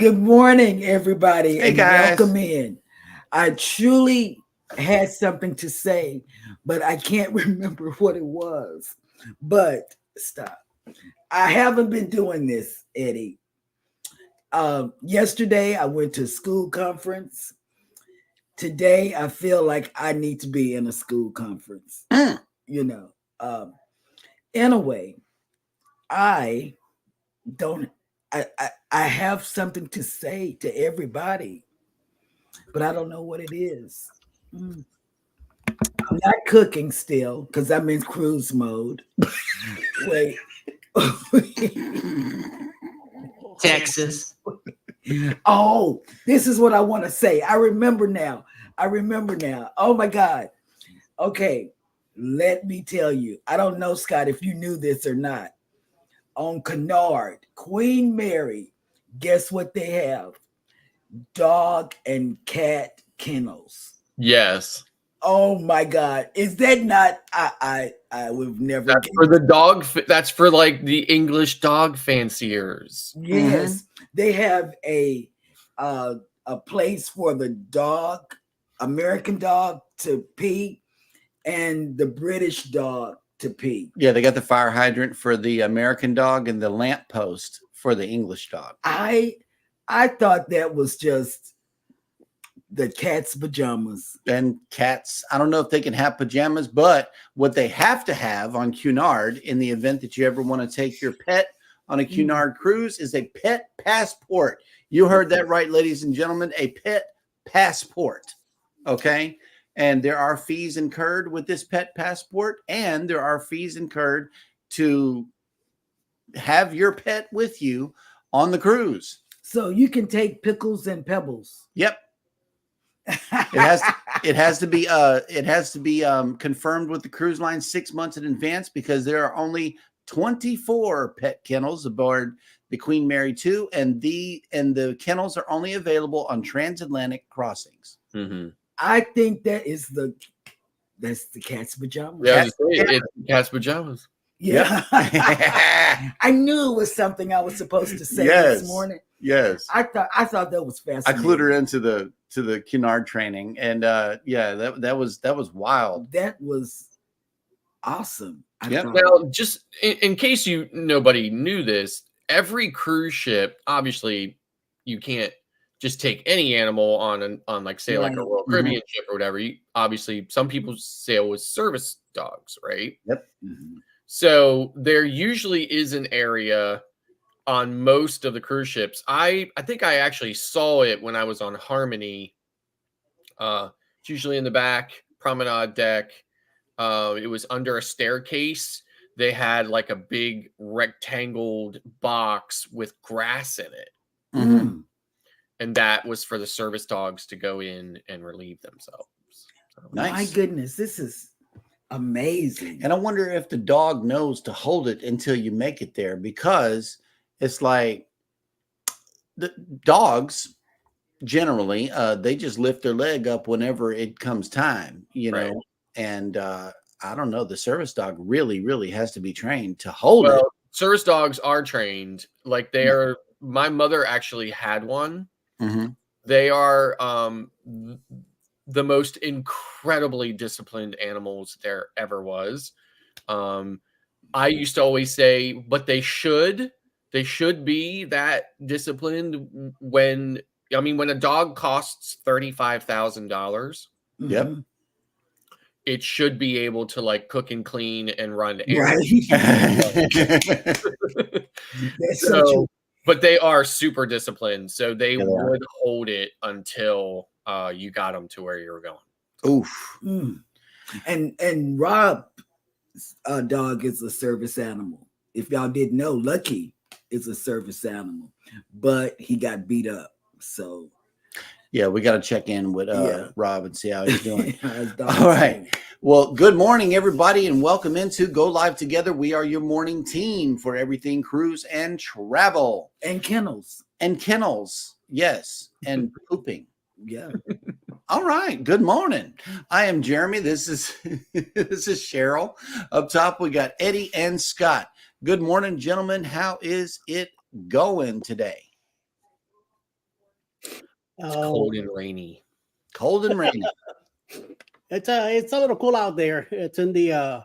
Good morning, everybody, Hey and guys. welcome in. I truly had something to say, but I can't remember what it was. But stop. I haven't been doing this, Eddie. Yesterday, I went to a school conference. Today, I feel like I need to be in a school conference. You know, in a way, I don't. I have something to say to everybody, but I don't know what it is. Mm. I'm not cooking still because I'm in cruise mode. Wait. Texas. Oh, this is what I want to say. I remember now. Oh my God. Okay. Let me tell you. I don't know, Scott, if you knew this or not. On Kennard, Queen Mary, guess what they have? Dog and cat kennels. Yes. Oh my God. Is that not I would never That's for the dog that's for like the English dog fanciers. Yes. They have a place for the dog, American dog to pee and the British dog to pee. Yeah, they got the fire hydrant for the American dog and the lamp post for the English dog. I thought that was just the cat's pajamas. And cats, I don't know if they can have pajamas, but what they have to have on Cunard in the event that you ever want to take your pet on a Cunard cruise is a pet passport. You heard that right, ladies and gentlemen, a pet passport. Okay. And there are fees incurred with this pet passport, and there are fees incurred to have your pet with you on the cruise. So you can take pickles and pebbles. Yep. It has to be confirmed with the cruise line 6 months in advance because there are only 24 pet kennels aboard the Queen Mary 2, and the kennels are only available on transatlantic crossings. Mm-hmm. I think that's the cat's pajamas. Yeah, it's cat's pajamas. Yeah. I knew it was something I was supposed to say this morning. Yes. I thought that was fascinating. I clued her into the Cunard training, and that was wild. That was awesome. Yep. Now, just in case nobody knew this, every cruise ship, obviously, you can't just take any animal on like say like a Royal Caribbean ship or whatever. Obviously, some people sail with service dogs, right? Yep. So there usually is an area on most of the cruise ships. I think I actually saw it when I was on Harmony. It's usually in the back promenade deck. It was under a staircase. They had like a big rectangled box with grass in it. Mm-hmm. And that was for the service dogs to go in and relieve themselves. So, nice. My goodness, this is amazing. And I wonder if the dog knows to hold it until you make it there, because it's like the dogs generally, they just lift their leg up whenever it comes time, right. know, and I don't know, the service dog really has to be trained to hold it. Service dogs are trained. Like my mother actually had one. Mm-hmm. They are the most incredibly disciplined animals there ever was. I used to always say, but they should be that disciplined when a dog costs $35,000. Yep. It should be able to like cook and clean and run errands. Right. So but they are super disciplined, so they would hold it until you got them to where you were going. Oof. And Rob's dog is a service animal. If y'all didn't know, Lucky is a service animal, but he got beat up. So yeah, we got to check in with Rob and see how he's doing. All right. Well, good morning, everybody, and welcome into Go Live Together. We are your morning team for everything cruise and travel. And kennels. And kennels, yes. And pooping. Yeah. All right. Good morning. I am Jeremy. This is Cheryl. Up top, we got Eddie and Scott. Good morning, gentlemen. How is it going today? It's Oh, cold and rainy. Cold and rainy. it's a little cool out there. It's in the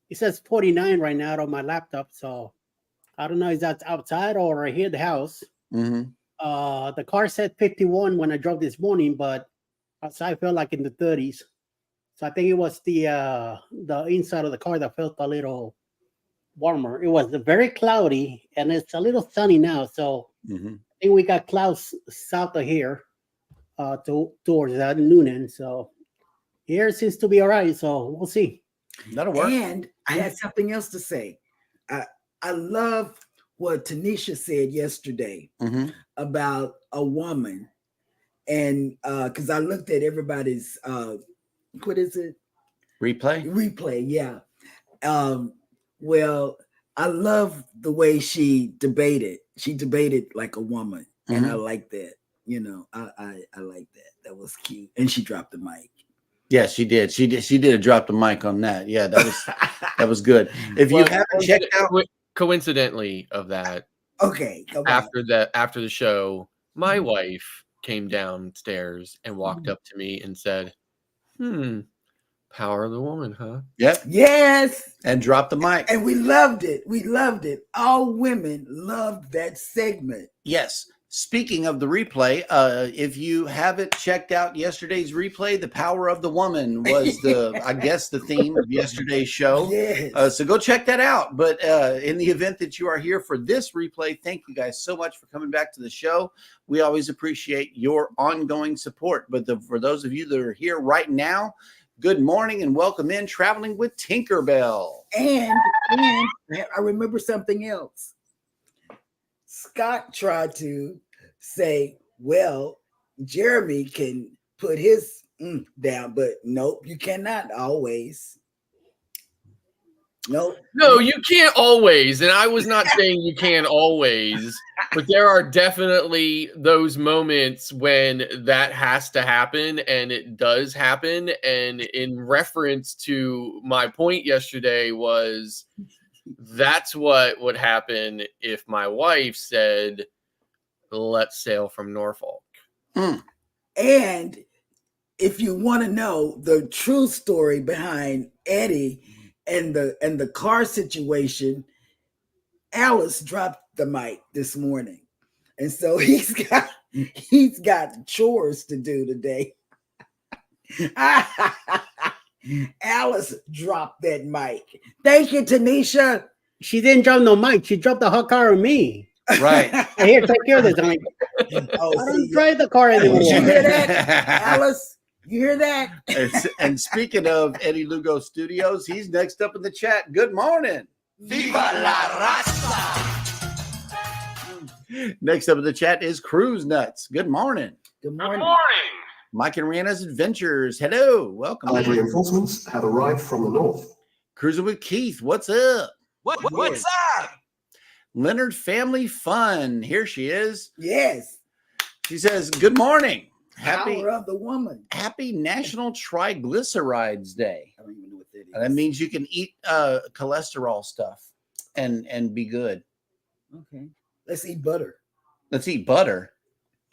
it says 49 right now on my laptop, so I don't know if that's outside or right here at the house. Mm-hmm. The car said 51 when I drove this morning, but outside felt like in the 30s. So I think it was the inside of the car that felt a little warmer. It was very cloudy and it's a little sunny now. So Mm-hmm. I think we got clouds south of here towards that Noonan. So here it seems to be all right. So we'll see. That'll work. And I had something else to say. I love what Tanisha said yesterday Mm-hmm. about a woman. And because I looked at everybody's what is it? Replay. Yeah. Well, I love the way she debated. She debated like a woman, and I like that. You know, I like that. That was cute. And she dropped the mic. Yes, she did. She did a drop the mic on that. Yeah, that was good. If you haven't checked out, coincidentally of that, okay, come on. after the show, my wife came downstairs and walked up to me and said, power of the woman, huh? Yep. Yes. And dropped the mic. And we loved it. We loved it. All women loved that segment. Yes. Speaking of the replay, if you haven't checked out yesterday's replay, the power of the woman was I guess the theme of yesterday's show. Yes. So go check that out. But in the event that you are here for this replay, thank you guys so much for coming back to the show. We always appreciate your ongoing support. But for those of you that are here right now, good morning and welcome in Traveling with Tinkerbell. And I remember something else. Scott tried to say, well, Jeremy can put his down, but nope, you cannot always. Nope. No, you can't always. And I was not saying you can always, but there are definitely those moments when that has to happen, and it does happen. And in reference to my point yesterday was that's what would happen if my wife said, let's sail from Norfolk. And if you want to know the true story behind Eddie and the car situation, Alice dropped the mic this morning. And so he's got chores to do today. Alice dropped that mic. Thank you, Tanisha. She didn't drop no mic. She dropped the hot car on me. Right. Here, take care of this. I'm like, I don't drive the car anymore. Did you hear that, Alice? You hear that? And speaking of Eddie Lugo Studios, he's next up in the chat. Good morning. Viva la raza! Next up in the chat is Cruise Nuts. Good morning. Good morning. Mike and Rihanna's Adventures. Hello. Welcome. Allied reinforcements have arrived from the north. Cruising with Keith. What's up? What's up? Leonard Family Fun. Here she is. Yes. She says, good morning. Power of the woman. Happy National Triglycerides Day. I don't even know what that is. That means you can eat cholesterol stuff and be good. Okay. Let's eat butter. Let's eat butter.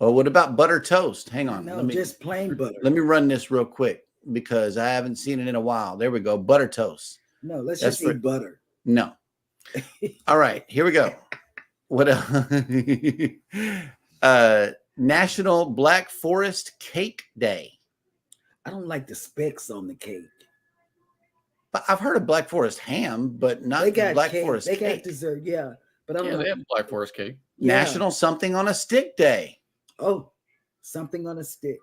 Well, what about butter toast? Hang on. No, just plain butter. Let me run this real quick because I haven't seen it in a while. There we go. Butter toast. No, let's That's just eat butter. No. All right, here we go. What else? National Black Forest Cake Day. I don't like the specks on the cake. But I've heard of Black Forest ham, but not They got Black cake. Forest They cake. got dessert, yeah. But I don't Yeah, know. they have Black Forest cake. Yeah. National Something on a Stick Day. Oh, something on a stick.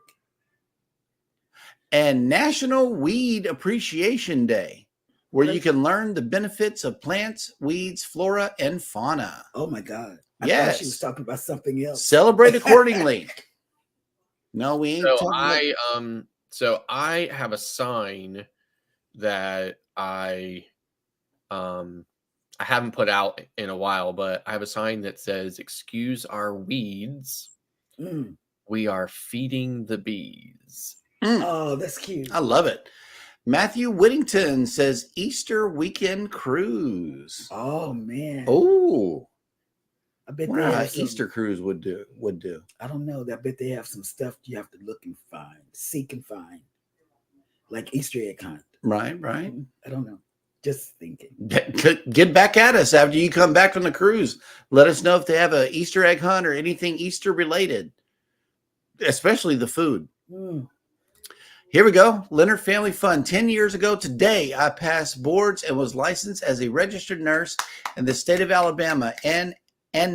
And National Weed Appreciation Day, where you can learn the benefits of plants, weeds, flora, and fauna. Oh my God. I Yes. thought she was talking about something else. Celebrate accordingly. No, we ain't So talking I have a sign that I haven't put out in a while, but I have a sign that says, excuse our weeds. Mm. We are feeding the bees. Oh, that's cute. I love it. Matthew Whittington says Easter weekend cruise. Oh man. Oh, I bet What they an have some, Easter cruise would do. I don't know. I bet they have some stuff you have to look and find, seek and find, like Easter egg hunt. Right. I don't know. Just thinking. Get back at us after you come back from the cruise. Let us know if they have an Easter egg hunt or anything Easter related, especially the food. Here we go. Leonard Family Fun. 10 years ago today, I passed boards and was licensed as a registered nurse in the state of Alabama. And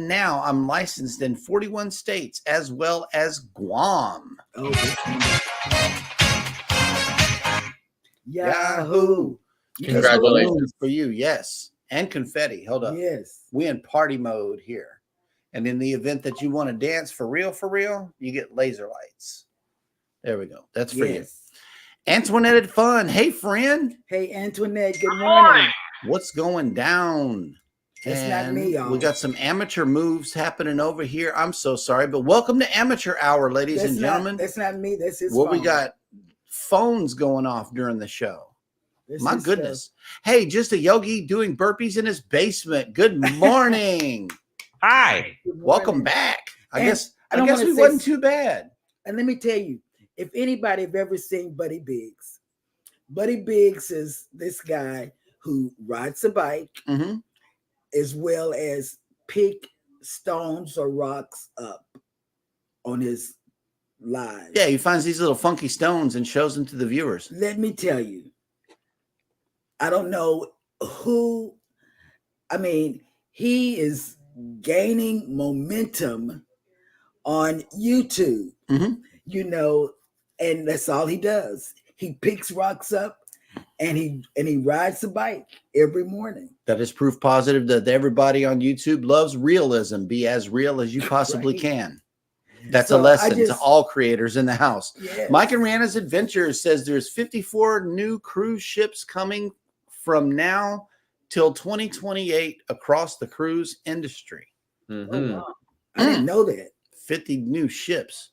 now I'm licensed in 41 states as well as Guam. Oh, Yahoo! Congratulations for you. Yes. And confetti. Hold up. Yes. We in party mode here. And in the event that you want to dance for real, you get laser lights. There we go. That's for you. Antoinette Fun. Hey, friend. Hey, Antoinette. Good morning. What's going down? That's not me, y'all. We got some amateur moves happening over here. I'm so sorry, but welcome to Amateur Hour, ladies and gentlemen. That's not me. That's his Well, phone. we got phones going off during the show. This My is goodness. Hey, just a yogi doing burpees in his basement. Good morning. Hi. Welcome back. I guess don't we wanna say- wasn't too bad. And let me tell you, if anybody have ever seen Buddy Biggs is this guy who rides a bike Mm-hmm. as well as pick stones or rocks up on his live. Yeah, he finds these little funky stones and shows them to the viewers. Let me tell you, I don't know who, I mean, he is gaining momentum on YouTube, you know, and that's all he does. He picks rocks up and he rides a bike every morning. That is proof positive that everybody on YouTube loves realism. Be as real as you possibly Right. can. That's So a lesson I to just- all creators in the house. Yes. Mike and Rihanna's Adventures says there's 54 new cruise ships coming from now till 2028 across the cruise industry. Oh, wow. I didn't know that. 50 new ships.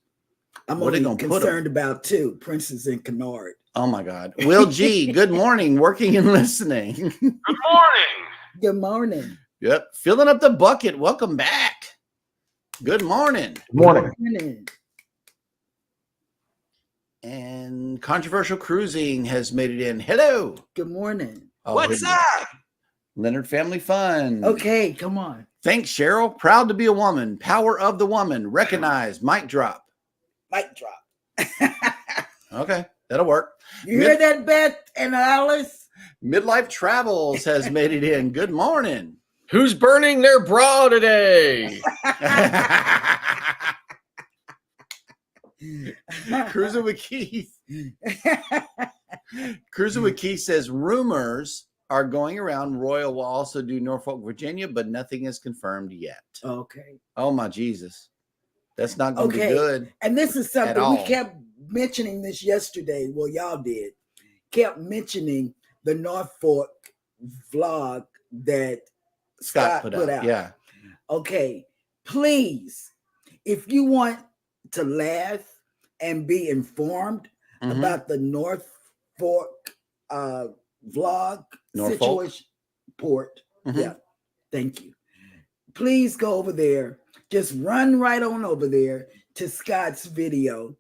I'm Where they only gonna put 'em? concerned about two, Princess and Kennard. Oh my God. Will G, good morning, working and listening. Good morning. Good morning. Yep. Filling up the bucket. Welcome back. Good morning. Good morning. Morning. And Controversial Cruising has made it in. Hello. Good morning. Oh, What's here we go. up? Leonard Family Fun. Okay, come on. Thanks, Cheryl. Proud to be a woman. Power of the woman. Recognized. Mic drop. Mic drop. Okay. That'll work. You hear that, Beth and Alice? Midlife Travels has made it in. Good morning. Who's burning their bra today? Cruising with Keith. Cruising with Keith says rumors are going around. Royal will also do Norfolk, Virginia, but nothing is confirmed yet. Okay. Oh my Jesus. That's not going to Okay. be good. And this is something all. we kept mentioning this yesterday. Well, y'all did. Kept mentioning the Norfolk vlog that Scott put out. Yeah. Okay. Please, if you want to laugh and be informed Mhm. about the Norfolk vlog Norfolk. situation port. Mhm. Yeah. Thank you. Please go over there. Just run right on over there to Scott's video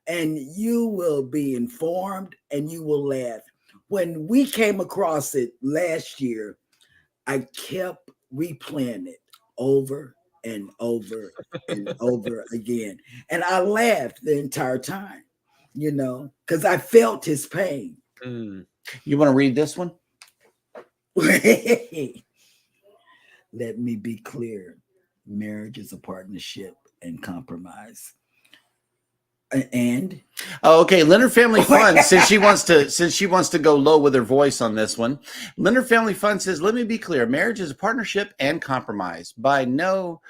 and you will be informed and you will laugh. When we came across it last year, I kept replaying it over and over and over again. And I laughed the entire time, you know, because I felt his pain. Mm. You want to read this one? Let me be clear. Marriage is a partnership and compromise. And Oh, okay. Leonard Family Fun, since she wants to go low with her voice on this one. Leonard Family Fun says, let me be clear. Marriage is a partnership and compromise. By no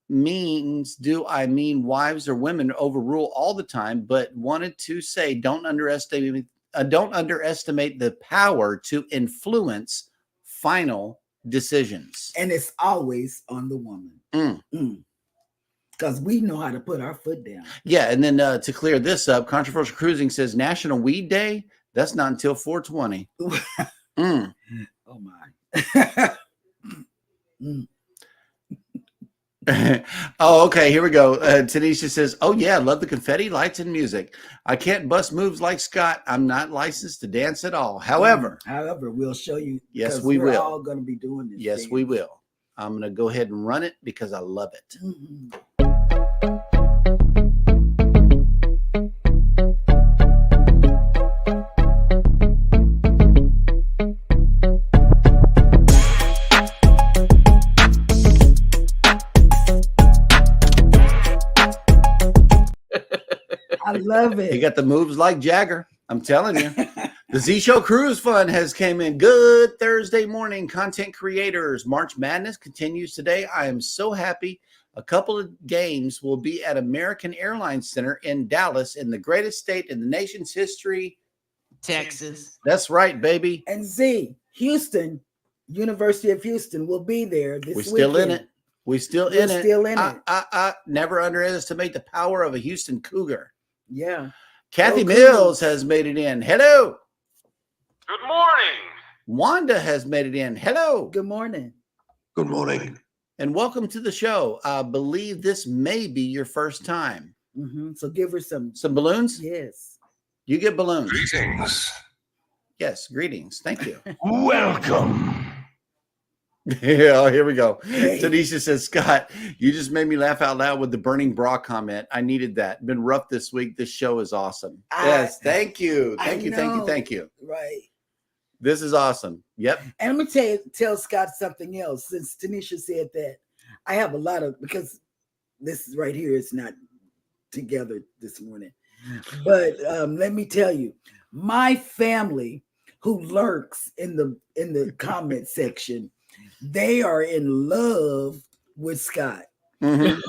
means do I mean wives or women overrule all the time, but wanted to say don't underestimate the power to influence final decisions. and it's always on the woman. Because we know how to put our foot down. Yeah, and then to clear this up, Controversial Cruising says National Weed Day. That's not until 420. Oh my. Oh, okay. Here we go. Tanisha says, "Oh yeah, love the confetti, lights, and music. I can't bust moves like Scott. I'm not licensed to dance at all. However, we'll show you. yes, 'cause we we're will. all going to be doing this. Yes, we will. I'm going to go ahead and run it because I love it." Mhm. I love it. He got the moves like Jagger. I'm telling you. The Z Show Cruise Fund has came in. Good Thursday morning, content creators. March Madness continues today. I am so happy. A couple of games will be at American Airlines Center in Dallas, in the greatest state in the nation's history, Texas. That's right, baby. And Z, Houston, University of Houston will be there this We're weekend. still in it. We're still in it. Still in it. Never underestimate the power of a Houston Cougar. Yeah. Kathy Go Mills Cougars. has made it in. Hello. Good morning. Wanda has made it in. Hello. Good morning. Good morning. And welcome to the show. I believe this may be your first time. So give her some. Some balloons? Yes. You get balloons. Greetings. Yes, greetings. Thank you. Welcome. Yeah, here we go. Hey. Tanisha says, Scott, you just made me laugh out loud with the burning bra comment. I needed that. Been rough this week. This show is awesome. Yes, thank you. Thank you. Right. This is awesome. Yep. And let me tell Scott something else. Since Tanisha said that, I have a lot of, because this right here is not together this morning. But let me tell you, my family who lurks in the comment section, they are in love with Scott. Mhm.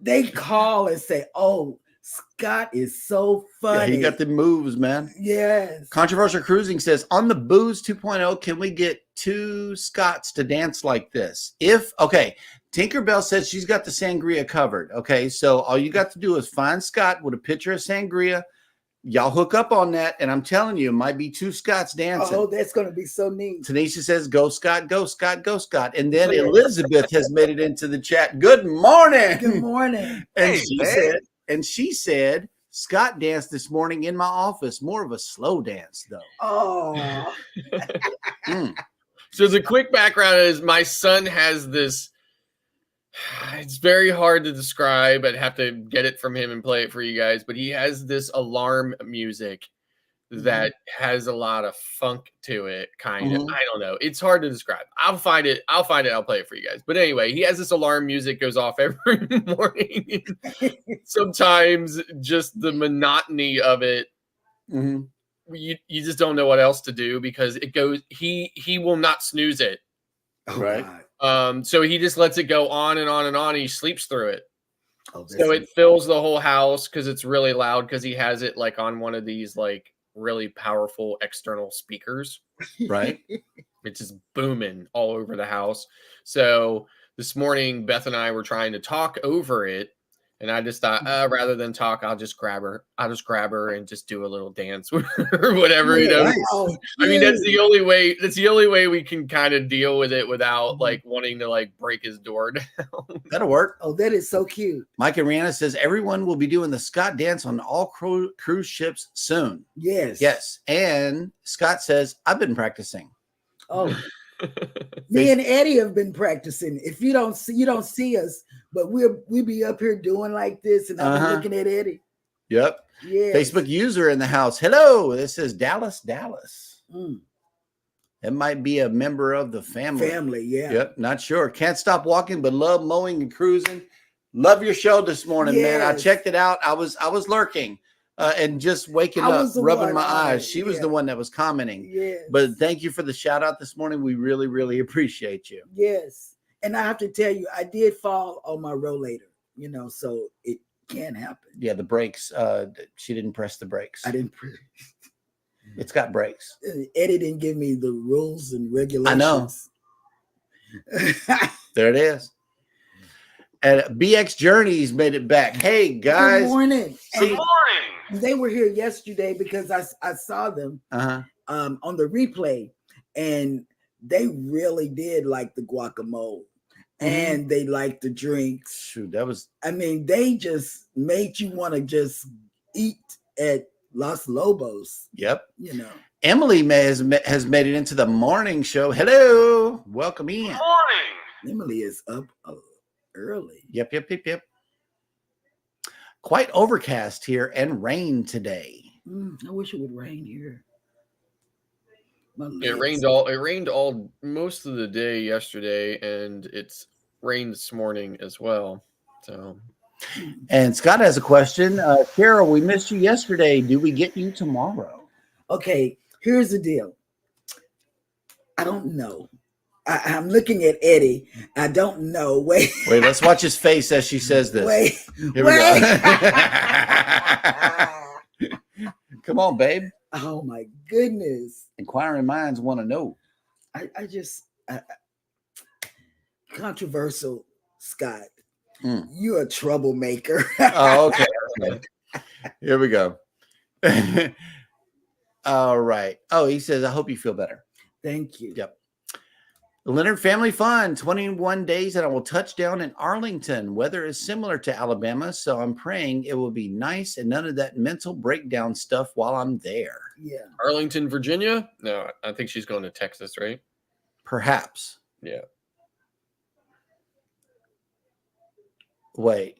They call and say, "Oh, Scott is so Yeah, funny." he got the moves, man. Yes. Controversial Cruising says, on the Booze 2.0, can we get 2 Scots to dance like this? Tinkerbell says she's got the sangria covered. Okay, so all you got to do is find Scott with a picture of sangria. Y'all hook up on that, and I'm telling you, it might be 2 Scots dancing. Oh, that's going to be so neat. Tanisha says, go Scott, go Scott, go Scott. And then Elizabeth has made it into the chat. Good morning. Good morning. And Hey, she said, Scott danced this morning in my office. More of a slow dance, though. Oh, So the quick background is my son has this. It's very hard to describe. I'd have to get it from him and play it for you guys. But he has this alarm music that has a lot of funk to it, kind of. I don't know. It's hard to describe. I'll find it. I'll play it for you guys. But anyway, he has this alarm music goes off every morning. Sometimes just the monotony of it. You just don't know what else to do because it goes. He will not snooze it. Right. God. So he just lets it go on and on and on. And he sleeps through it. Oh, So it fills the whole house because it's really loud because he has it like on one of these like really powerful external speakers. Right. It's just booming all over the house. So this morning, Beth and I were trying to talk over it. And I just thought, rather than talk, I'll just grab her and just do a little dance or whatever, you know. Oh, I mean, that's the only way. That's the only way we can kind of deal with it without like wanting to like break his door down. That'll work. Oh, that is so cute. Mike and Rihanna says everyone will be doing the Scott dance on all cruise ships soon. Yes. Yes. And Scott says, I've been practicing. Oh, me and Eddie have been practicing. If you don't see us, but we'll be up here doing like this, and I'm looking at Eddie. Yep. Yeah. Facebook user in the house. Hello. This is Dallas. It might be a member of the family. Yeah. Yep. Not sure. Can't stop walking, but love mowing and cruising. Love your show this morning, man. I Yes. checked it out. I was lurking and just waking up, rubbing my eyes. She was the one that was commenting. Yes. But thank you for the shout out this morning. We really, really appreciate you. Yes. And I have to tell you, I did fall on my rollator, so it can happen. Yeah, the brakes. She didn't press the brakes. I didn't. It's got brakes. Eddie didn't give me the rules and regulations. I know. There it is. And BX Journeys made it back. Hey, guys. Good morning. Good And morning. they were here yesterday because I saw them on the replay, and they really did like the guacamole. and they like the drinks. Shoot, that was I mean, they just made you want to just eat at Los Lobos, yep. you know. Emily has made it into the morning show. Hello, welcome in. Good morning. Emily is up early. Yep. Quite overcast here and rain today. I wish it would rain here. My It legs. rained all most of the day yesterday, and it's rained this morning as well. So And Scott has a question. Carol, we missed you yesterday. Do we get you tomorrow? Okay, here's the deal. I don't know. I'm looking at Eddie. I don't know. Wait, let's watch his face as she says this. wait. Here we go. Come on, babe. Oh my goodness. Inquiring minds want to know. I just controversial, Scott. You're a troublemaker. Oh, okay. Here we go. All right. Oh, he says, I hope you feel better. Thank you. Yep. Leonard Family Fun, 21 days, and I will touch down in Arlington. Weather is similar to Alabama, so I'm praying it will be nice and none of that mental breakdown stuff while I'm there. Yeah. Arlington, Virginia? No, I think she's going to Texas, right? Perhaps. Yeah. Wait.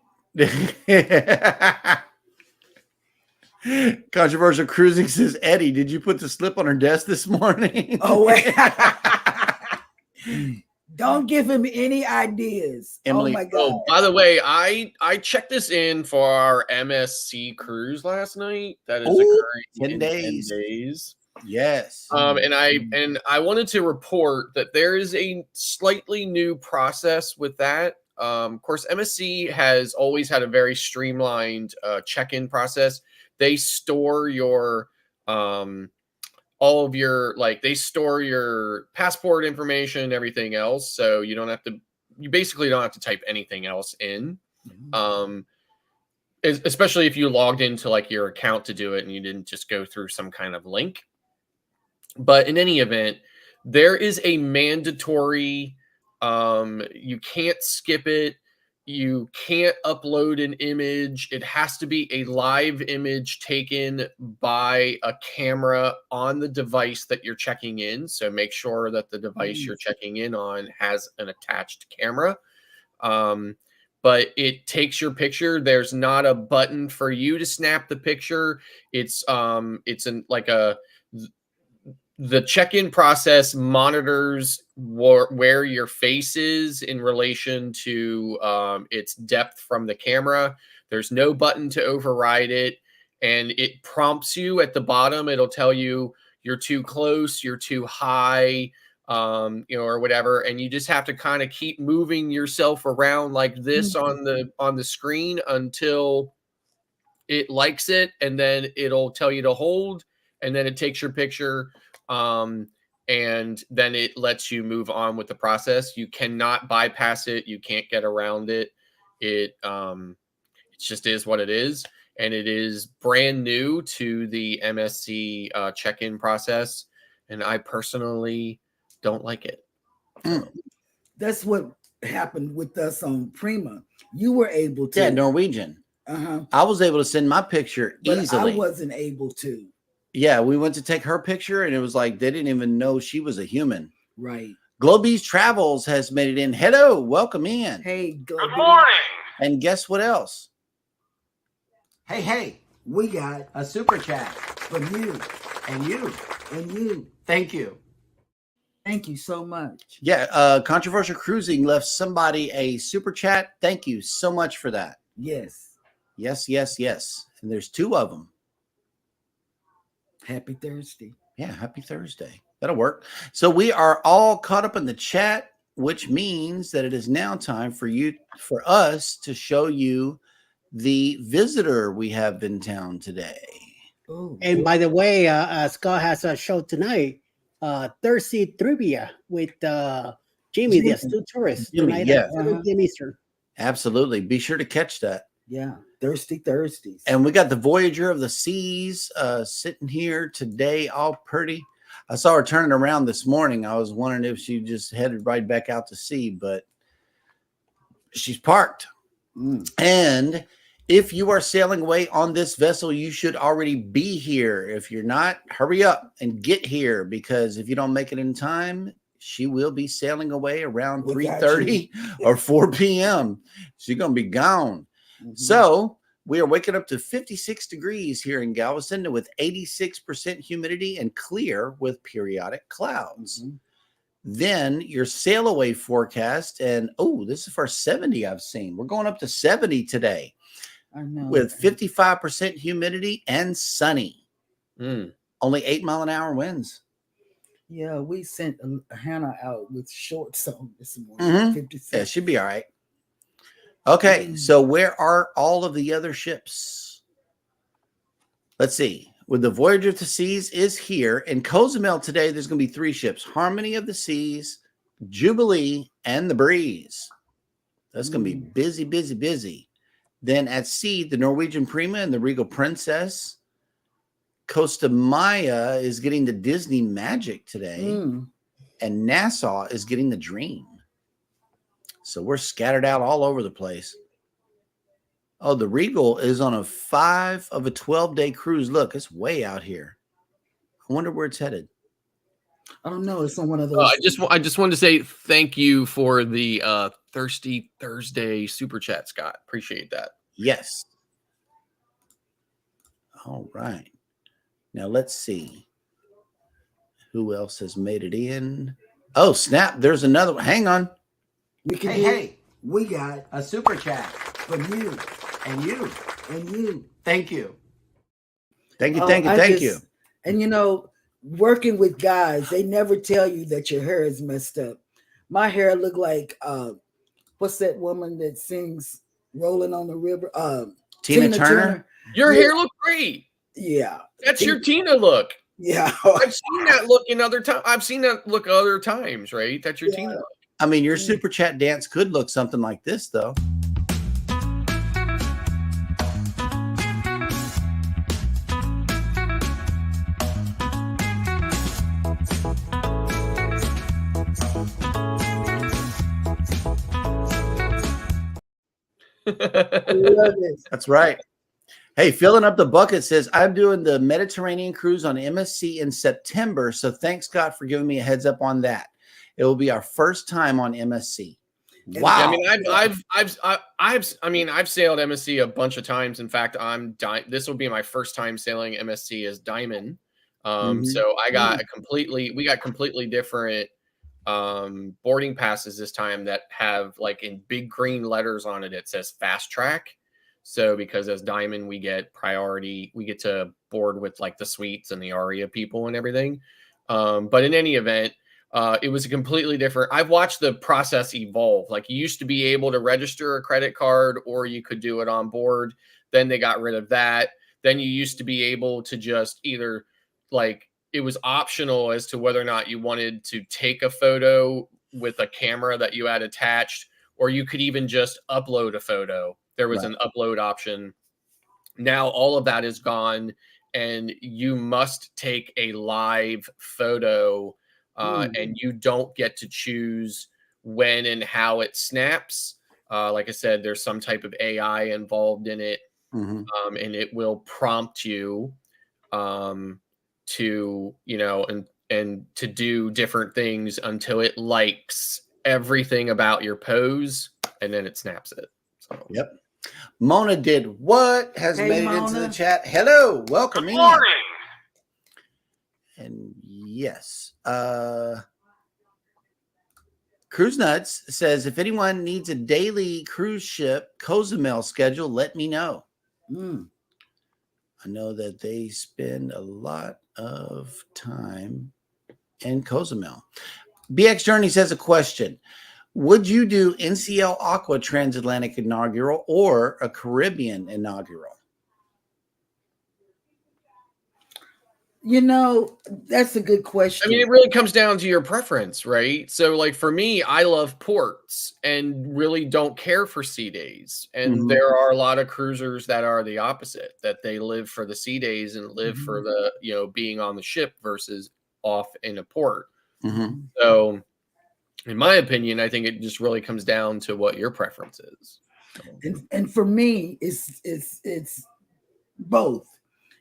Controversial Cruising says, Eddie, did you put the slip on her desk this morning? Oh, wait. Don't give him any ideas. Emily, oh my God. Oh, by the way, I checked this in for our MSC cruise last night. That is occurring 10 in days. 10 days. Yes. And I wanted to report that there is a slightly new process with that. Of course, MSC has always had a very streamlined check-in process. They store your all of your they store your passport information, everything else, so you basically don't have to type anything else in. Especially if you logged into your account to do it and you didn't just go through some kind of link. But in any event, there is a mandatory you can't skip it. You can't upload an image. It has to be a live image taken by a camera on the device that you're checking in. So make sure that the device you're checking in on has an attached camera. But it takes your picture. There's not a button for you to snap the picture. The check-in process monitors where your face is in relation to its depth from the camera. There's no button to override it, and it prompts you at the bottom. It'll tell you you're too close, you're too high, or whatever, and you just have to kind of keep moving yourself around like this on the screen until it likes it, and then it'll tell you to hold, and then it takes your picture. And then it lets you move on with the process. You cannot bypass it. You can't get around it. It just is what it is. And it is brand new to the MSC check-in process. And I personally don't like it. That's what happened with us on Prima. You were able to. Yeah, Norwegian. I was able to send my picture easily. I wasn't able to. Yeah, we went to take her picture, and it was like they didn't even know she was a human. Right. Globees Travels has made it in. Hello, welcome in. Hey, Good morning. And guess what else? Hey, we got a super chat. from you And you. and you. Thank you. Thank you so much. Yeah, Controversial Cruising left somebody a super chat. Thank you so much for that. Yes. Yes. And there's two of them. Happy Thursday. Yeah, happy Thursday. That'll work. So we are all caught up in the chat, which means that it is now time for us to show you the visitor we have in town today. Oh, And by the way, Scott has a show tonight, Thursday Trivia with Jimmy, the astute tourist, Jimmy, tonight yeah. at 7 p.m. Eastern. Absolutely. Be sure to catch that. yeah. Thirsty Thursdays. And we got the Voyager of the Seas sitting here today, all pretty. I saw her turning around this morning. I was wondering if she just headed right back out to sea, but She's parked. Mm. And if you are sailing away on this vessel, you should already be here. If you're not, hurry up and get here, because if you don't make it in time, she will be sailing away around Without 3:30 or 4 p.m. She's going to be gone. Mhm. So we are waking up to 56 degrees here in Galveston with 86% humidity and clear with periodic clouds. Mhm. Then your sail away forecast, and this is for 70 I've seen. We're going up to 70 today I know. with 55% humidity and sunny. Mm. Only 8-mile-an-hour winds. Yeah, we sent Hannah out with shorts on this morning. Mhm. 56. Yeah, she'll be all right. Okay, so where are all of the other ships? Let's see. With the Voyage of the Seas is here. In Cozumel today, there's going to be 3 ships. Harmony of the Seas, Jubilee, and the Breeze. That's going to be busy, busy, busy. Then at sea, the Norwegian Prima and the Regal Princess. Costa Maya is getting the Disney Magic today. Mm. And Nassau is getting the Dream. So we're scattered out all over the place. Oh, the Regal is on a 5 of a 12-day cruise. Look, it's way out here. I wonder where it's headed. I don't know. It's on one of those. I just wanted to say thank you for the Thirsty Thursday super chat, Scott. Appreciate that. Yes. All right. Now let's see. Who else has made it in? Oh, snap. There's another one. Hang on. We can Hey, we got a super chat. from you And you. and you. Thank you. Thank you. Oh, Thank you. I Thank just- you. And you know, working with guys, they never tell you that your hair is messed up. My hair looked like what's that woman that sings "Rolling on the River"? Tina Turner? Your Yeah. hair looked great. Yeah, That's your Tina look. yeah. I've seen that look in other times. I've seen that look other times, right? That's your Yeah. Tina look. I mean, your super chat dance could look something like this, though. I love it. That's right. Hey, filling up the bucket says, I'm doing the Mediterranean cruise on MSC in September. So thanks, God, for giving me a heads up on that. It will be our first time on MSC. Wow. Yeah, I mean, I've sailed MSC a bunch of times. In fact, this will be my first time sailing MSC as Diamond. So we got completely different boarding passes this time that have, like, in big green letters on it, it says fast track. So because as Diamond, we get priority, we get to board with like the suites and the Aria people and everything. But in any event, it was a completely different. I've watched the process evolve. Like, you used to be able to register a credit card or you could do it on board. Then they got rid of that. Then you used to be able to just either, like, it was optional as to whether or not you wanted to take a photo with a camera that you had attached, or you could even just upload a photo. There was an upload option. Now all of that is gone, and you must take a live photo, and you don't get to choose when and how it snaps. Like I said, there's some type of AI involved in it, and it will prompt you to, and to do different things until it likes everything about your pose, and then it snaps it. So. Yep. Mona did what? Has Hey, made it into the Mona. chat. Hello. Welcome in. Morning. And yes. Cruise Nuts says, if anyone needs a daily cruise ship Cozumel schedule, let me know. I know that they spend a lot of time in Cozumel. BX Journey says a question. Would you do NCL Aqua Transatlantic Inaugural or a Caribbean Inaugural? You know, that's a good question. I mean, it really comes down to your preference, right? So, like, for me, I love ports and really don't care for sea days. And there are a lot of cruisers that are the opposite, that they live for the sea days and live for the, being on the ship versus off in a port. So in my opinion, I think it just really comes down to what your preference is. And for me, it's both.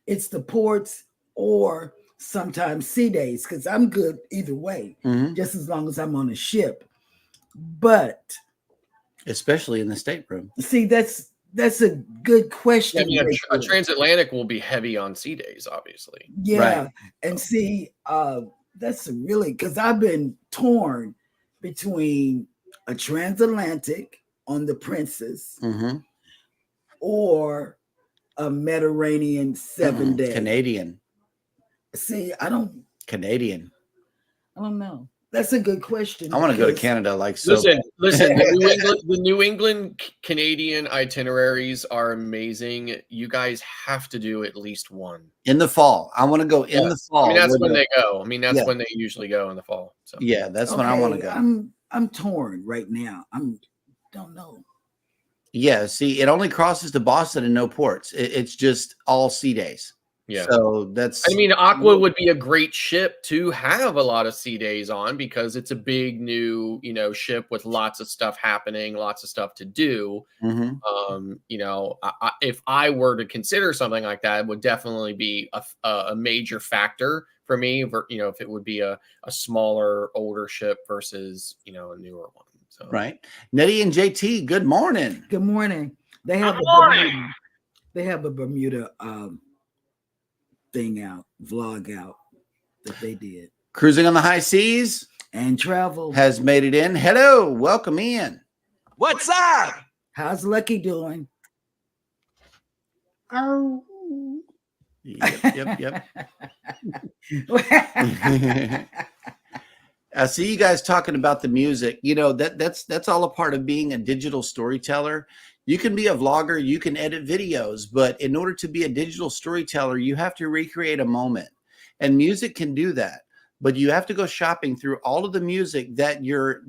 It's the ports or sometimes sea days, because I'm good either way, just as long as I'm on a ship. But especially in the stateroom. see, that's a good question. Yeah, I mean, a transatlantic will be heavy on sea days, obviously. Yeah, Right. and see, that's really, because I've been torn between a transatlantic on the Princess or a Mediterranean 7-day. Canadian. See, I don't know. That's a good question. I want to go to because- Canada like so. Listen. The New England Canadian itineraries are amazing. You guys have to do at least one in the fall. I want to go in the fall. I mean, that's with when the- they go. I mean, that's when they usually go in the fall. So Yeah, that's when I want to Okay, go. I'm torn right now. Don't know. Yeah, see, it only crosses to Boston and no ports. It's just all sea days. yeah. So that's. I mean, Aqua would be a great ship to have a lot of sea days on because it's a big new, ship with lots of stuff happening, lots of stuff to do. If I were to consider something like that, it would definitely be a major factor for me. If it would be a smaller, older ship versus a newer one. So. Right, Nettie and JT. Good morning. Good morning. They have a Bermuda vlog out that they did. Cruising on the high seas and travel has made it in. Hello, welcome in. What's up? How's Lucky doing? Oh, Yep. I see you guys talking about the music. That's all a part of being a digital storyteller. You can be a vlogger, you can edit videos, but in order to be a digital storyteller, you have to recreate a moment. And music can do that. But you have to go shopping through all of the music that your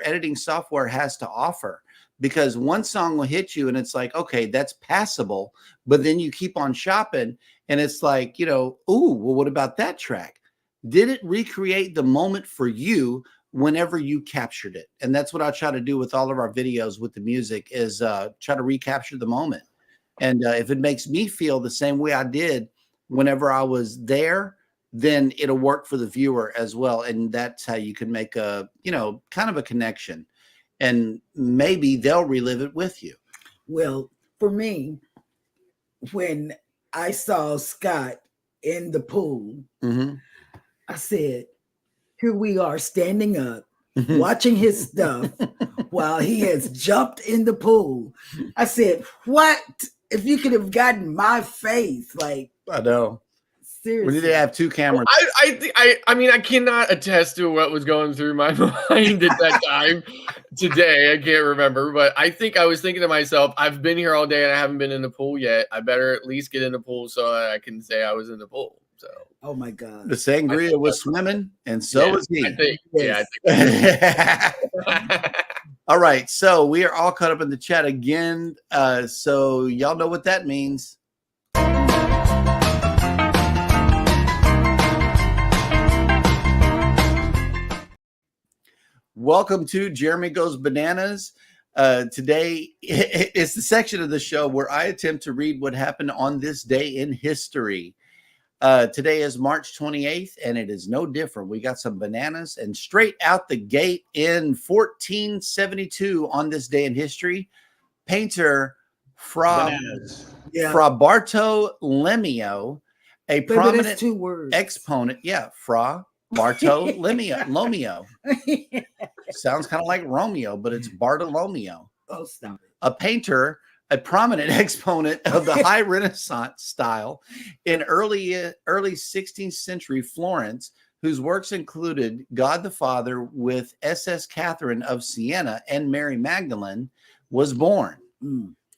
editing software has to offer. Because one song will hit you and it's like, okay, that's passable. But then you keep on shopping and it's like, ooh, well, what about that track? Did it recreate the moment for you whenever you captured it? And that's what I try to do with all of our videos with the music is try to recapture the moment. And if it makes me feel the same way I did whenever I was there, then it'll work for the viewer as well. And that's how you can make a, kind of a connection. And maybe they'll relive it with you. Well, for me, when I saw Scott in the pool, I said, here we are standing up, watching his stuff while he has jumped in the pool. I said, what? If you could have gotten my face, like, I know. seriously. We need to have two cameras. I mean, I cannot attest to what was going through my mind at that time. Today, I can't remember, but I think I was thinking to myself, I've been here all day and I haven't been in the pool yet. I better at least get in the pool so that I can say I was in the pool. So, oh my God. The sangria was swimming, and so was he. I think, All right, so we are all caught up in the chat again. So y'all know what that means. Welcome to Jeremy Goes Bananas. Today it's the section of the show where I attempt to read what happened on this day in history. Today is March 28th, and it is no different. We got some bananas, and straight out the gate in 1472 on this day in history, painter Fra Bartolomeo, a prominent two words. exponent. Yeah, Fra Bartolomeo. Sounds kind of like Romeo, but it's Bartolomeo. Oh, stop it. A painter, a prominent exponent of the high Renaissance style in early 16th century Florence, whose works included God the Father with SS Catherine of Siena and Mary Magdalene, was born.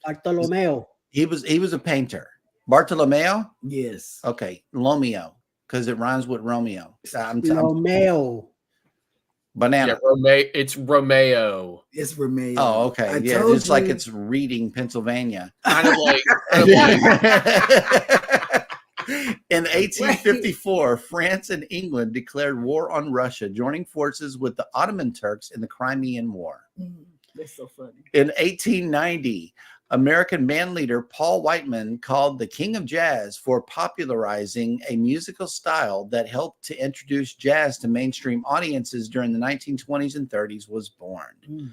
Bartolomeo. He was a painter. Bartolomeo? Yes. Okay, Lomeo, because it rhymes with Romeo. Romeo. Banana. Yeah, it's Romeo. It's Romeo. Oh, okay. Yeah, it's like it's reading Pennsylvania. Kind of like In In 1854, France and England declared war on Russia, joining forces with the Ottoman Turks in the Crimean War. That's so funny. In 1890, American band leader Paul Whiteman, called the King of Jazz for popularizing a musical style that helped to introduce jazz to mainstream audiences during the 1920s and 30s, was born.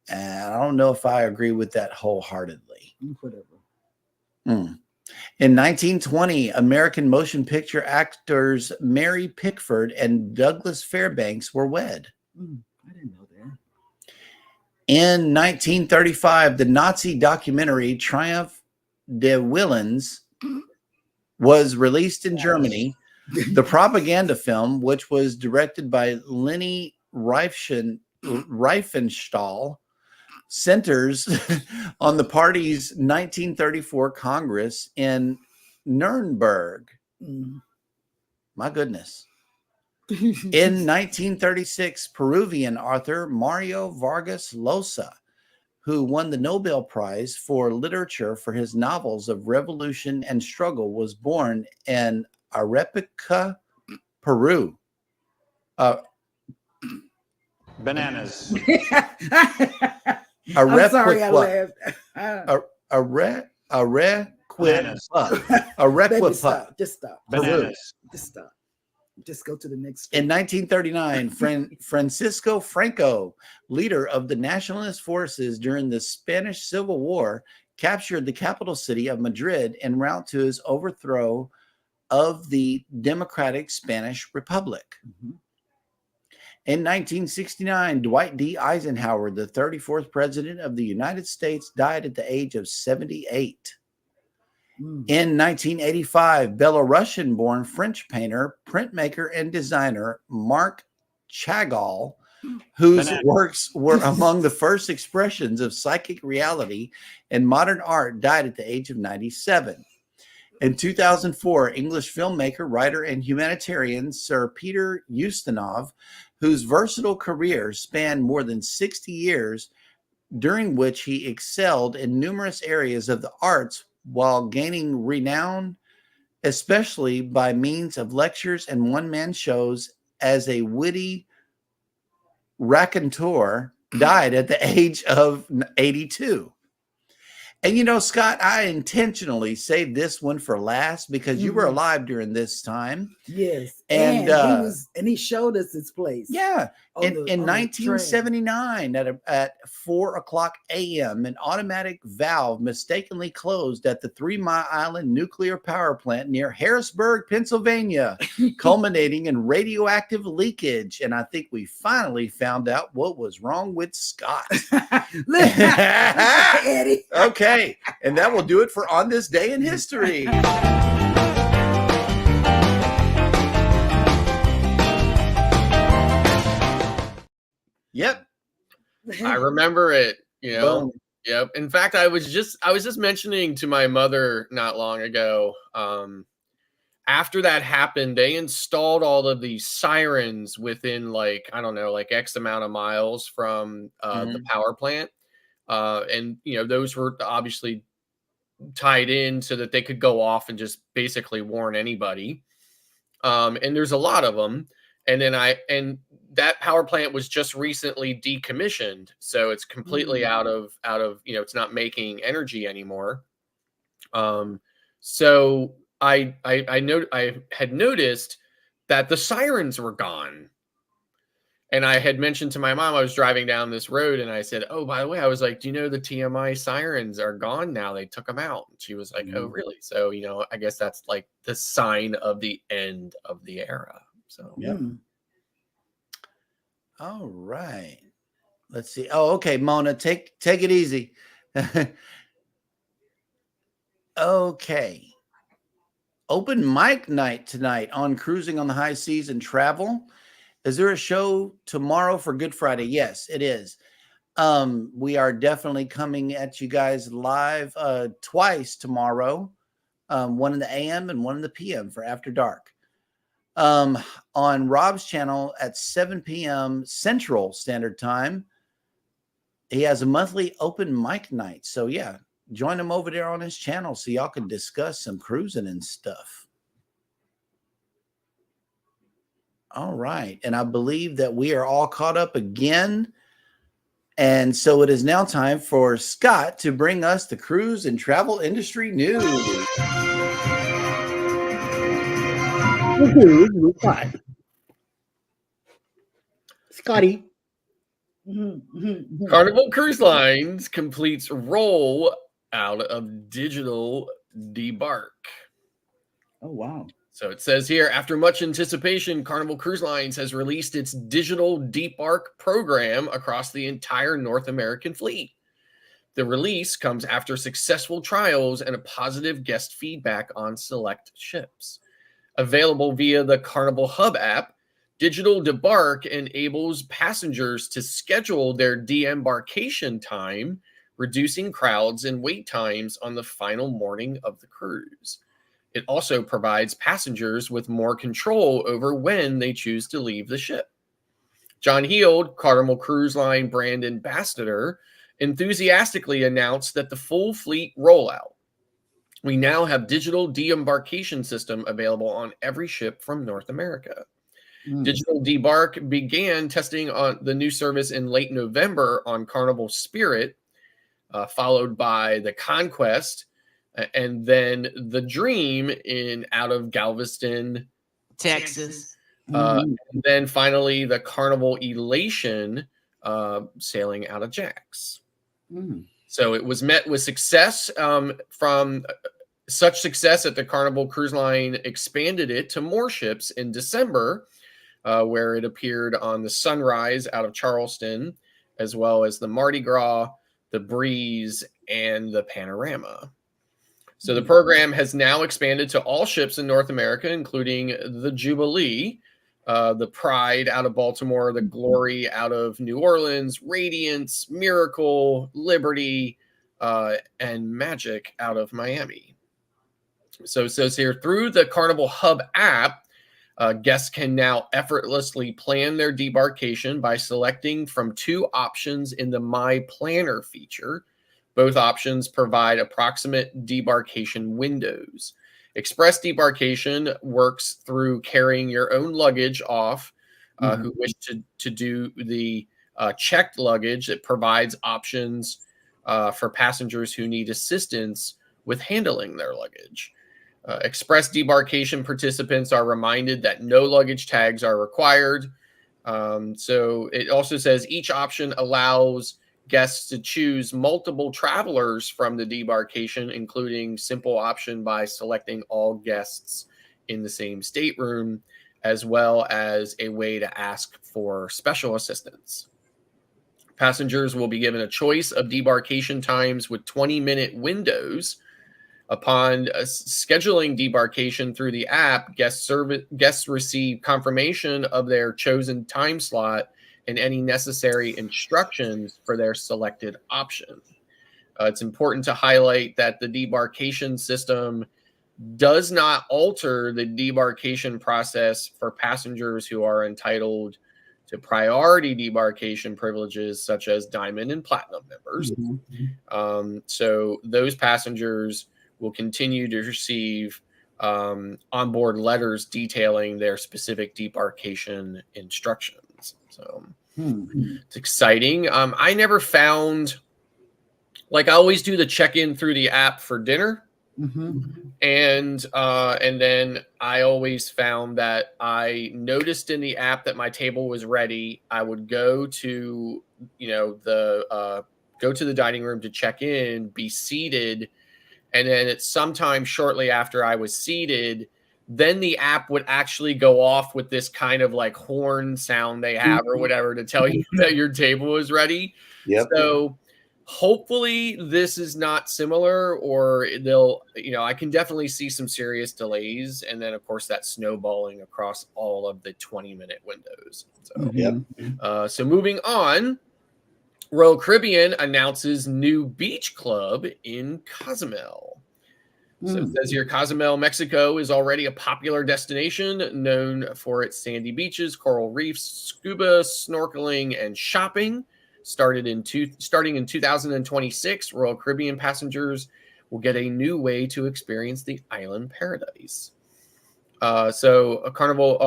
And I don't know if I agree with that wholeheartedly. Whatever. In 1920, American motion picture actors Mary Pickford and Douglas Fairbanks were wed. I didn't know that. In 1935, the Nazi documentary Triumph des Willens was released in Germany. The propaganda film, which was directed by Leni Riefenstahl, centers on the party's 1934 Congress in Nuremberg. My goodness. In 1936, Peruvian author Mario Vargas Llosa, who won the Nobel Prize for Literature for his novels of revolution and struggle, was born in Arequipa, Peru. Bananas. I'm sorry, I laughed. Arequipa. Baby, stop. Just stop. Bananas. Just stop. Just go to the next. In 1939, Francisco Franco, leader of the nationalist forces during the Spanish Civil War, captured the capital city of Madrid en route to his overthrow of the Democratic Spanish Republic. In 1969, Dwight D. Eisenhower, the 34th president of the United States, died at the age of 78. In 1985, Belarusian-born French painter, printmaker, and designer Marc Chagall, whose works were among the first expressions of psychic reality in modern art, died at the age of 97. In 2004, English filmmaker, writer, and humanitarian Sir Peter Ustinov, whose versatile career spanned more than 60 years, during which he excelled in numerous areas of the arts while gaining renown, especially by means of lectures and one-man shows as a witty raconteur, died at the age of 82. And you know, Scott, I intentionally saved this one for last because you were alive during this time. Yes. And he showed us his place. Yeah. In 1979, at 4:00 a.m., an automatic valve mistakenly closed at the 3 Mile Island nuclear power plant near Harrisburg, Pennsylvania, culminating in radioactive leakage. And I think we finally found out what was wrong with Scott. Eddie. Okay. And that will do it for On This Day in History. Yep. I remember it, you know. Boom. Yep. In fact, I was just mentioning to my mother not long ago. After that happened, they installed all of these sirens within like X amount of miles from the power plant. And you know, those were obviously tied in so that they could go off and just basically warn anybody. And there's a lot of them. And then that power plant was just recently decommissioned, so it's completely out of it's not making energy anymore. So I had noticed that the sirens were gone, and I had mentioned to my mom I was driving down this road, and I said, "Oh, by the way," I was like, "Do you know the TMI sirens are gone now? They took them out." And she was like, "Oh, really?" So I guess that's like the sign of the end of the era. So yeah. All right. Let's see. Oh, okay, Mona, take it easy. Okay. Open mic night tonight on Cruising on the High Seas and Travel. Is there a show tomorrow for Good Friday? Yes, it is. We are definitely coming at you guys live twice tomorrow, one in the AM and one in the PM for After Dark. On Rob's channel at 7 p.m. Central Standard Time. He has a monthly open mic night. So yeah, join him over there on his channel so y'all can discuss some cruising and stuff. All right. And I believe that we are all caught up again. And so it is now time for Scott to bring us the cruise and travel industry news. Scotty. Carnival Cruise Lines completes roll out of digital debark. Oh, wow. So it says here, after much anticipation, Carnival Cruise Lines has released its digital debark program across the entire North American fleet. The release comes after successful trials and a positive guest feedback on select ships. Available via the Carnival Hub app, digital debark enables passengers to schedule their de-embarkation time, reducing crowds and wait times on the final morning of the cruise. It also provides passengers with more control over when they choose to leave the ship. John Heald, Carnival Cruise Line brand ambassador, enthusiastically announced that the full fleet rollout. We now have digital de-embarkation system available on every ship from North America. Digital debark began testing on the new service in late November on Carnival Spirit, followed by the Conquest, and then the Dream out of Galveston, Texas. and then finally the Carnival Elation sailing out of Jax. So it was met with success. From such success that the Carnival Cruise Line expanded it to more ships in December, where it appeared on the Sunrise out of Charleston, as well as the Mardi Gras, the Breeze, and the Panorama. So the program has now expanded to all ships in North America, including the Jubilee, the Pride out of Baltimore, the Glory out of New Orleans, Radiance, Miracle, Liberty, and Magic out of Miami. So it says here, through the Carnival Hub app, guests can now effortlessly plan their debarkation by selecting from two options in the My Planner feature. Both options provide approximate debarkation windows. Express debarkation works through carrying your own luggage off, who wish to do the checked luggage. It provides options for passengers who need assistance with handling their luggage. Express debarkation participants are reminded that no luggage tags are required. So it also says each option allows guests to choose multiple travelers from the debarkation, including simple option by selecting all guests in the same stateroom, as well as a way to ask for special assistance. Passengers will be given a choice of debarkation times with 20-minute windows. Upon scheduling debarkation through the app, guests receive confirmation of their chosen time slot and any necessary instructions for their selected option. It's important to highlight that the debarkation system does not alter the debarkation process for passengers who are entitled to priority debarkation privileges, such as Diamond and Platinum members. So those passengers will continue to receive onboard letters detailing their specific debarkation instructions. So it's exciting. I never found, like, I always do the check-in through the app for dinner. And then I always found that I noticed in the app that my table was ready. I would go to, go to the dining room to check in, be seated. And then at some time shortly after I was seated, then the app would actually go off with this kind of like horn sound they have or whatever to tell you that your table is ready. So hopefully this is not similar, or they'll, I can definitely see some serious delays. And then of course that snowballing across all of the 20-minute windows. So, so moving on, Royal Caribbean announces new beach club in Cozumel. So it says here, Cozumel, Mexico is already a popular destination known for its sandy beaches, coral reefs, scuba, snorkeling, and shopping. Starting in 2026, Royal Caribbean passengers will get a new way to experience the island paradise. So a Carnival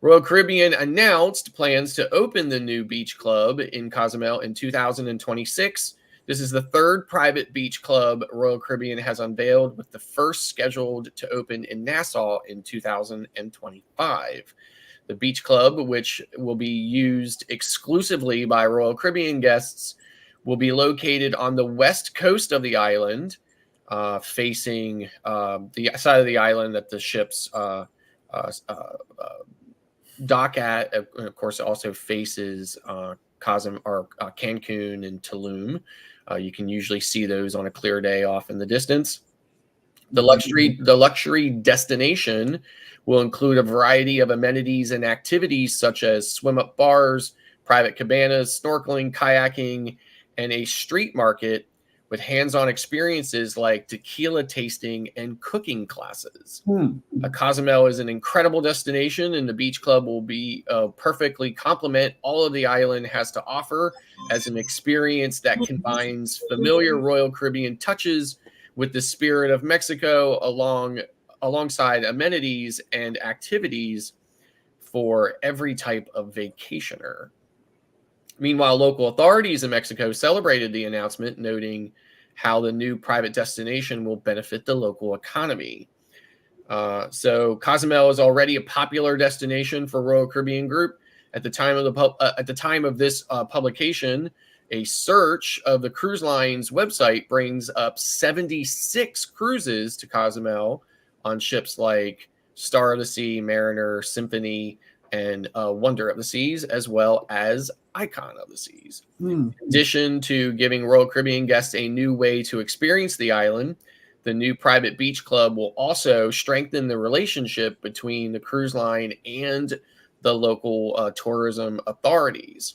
Royal Caribbean announced plans to open the new beach club in Cozumel in 2026. This is the third private beach club Royal Caribbean has unveiled, with the first scheduled to open in Nassau in 2025. The beach club, which will be used exclusively by Royal Caribbean guests, will be located on the west coast of the island, facing the side of the island that the ships dock at. Of course, it also faces Cancun and Tulum. You can usually see those on a clear day off in the distance. The luxury destination will include a variety of amenities and activities such as swim-up bars, private cabanas, snorkeling, kayaking, and a street market with hands-on experiences like tequila tasting and cooking classes. Cozumel is an incredible destination, and the beach club will be perfectly complement all of the island has to offer as an experience that combines familiar Royal Caribbean touches with the spirit of Mexico, alongside amenities and activities for every type of vacationer. Meanwhile, local authorities in Mexico celebrated the announcement, noting how the new private destination will benefit the local economy. So Cozumel is already a popular destination for Royal Caribbean Group. At the time of this publication, a search of the cruise line's website brings up 76 cruises to Cozumel on ships like Star of the Sea, Mariner, Symphony, and Wonder of the Seas, as well as Icon of the Seas. In addition to giving Royal Caribbean guests a new way to experience the island, the new private beach club will also strengthen the relationship between the cruise line and the local tourism authorities.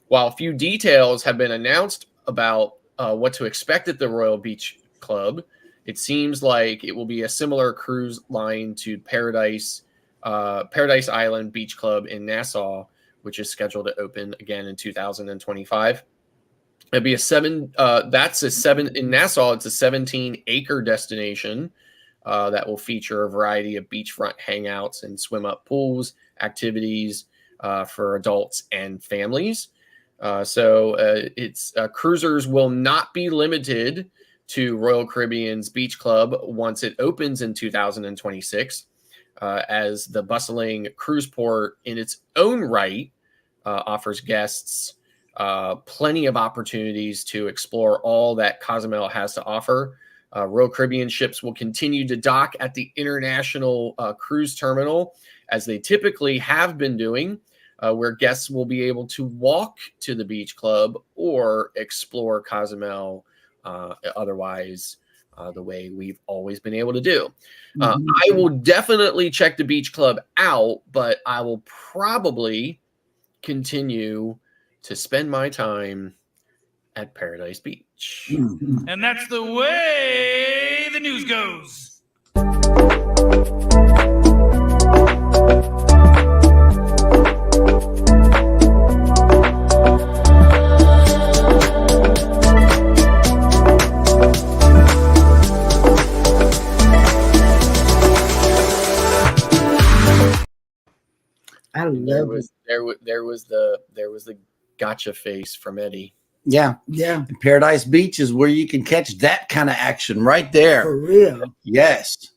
While few details have been announced about what to expect at the Royal Beach Club, it seems like it will be a similar cruise line to Paradise Island Beach Club in Nassau, which is scheduled to open again in 2025. It'll be in Nassau. It's a 17-acre destination that will feature a variety of beachfront hangouts and swim-up pools, activities for adults and families. Cruisers will not be limited to Royal Caribbean's Beach Club once it opens in 2026, as the bustling cruise port in its own right offers guests plenty of opportunities to explore all that Cozumel has to offer. Royal Caribbean ships will continue to dock at the International Cruise Terminal, as they typically have been doing, where guests will be able to walk to the beach club or explore Cozumel otherwise the way we've always been able to do. I will definitely check the beach club out, but I will probably continue to spend my time at Paradise Beach. And that's the way the news goes. I love it. There was the gotcha face from Eddie. Yeah. And Paradise Beach is where you can catch that kind of action right there. For real. Yes.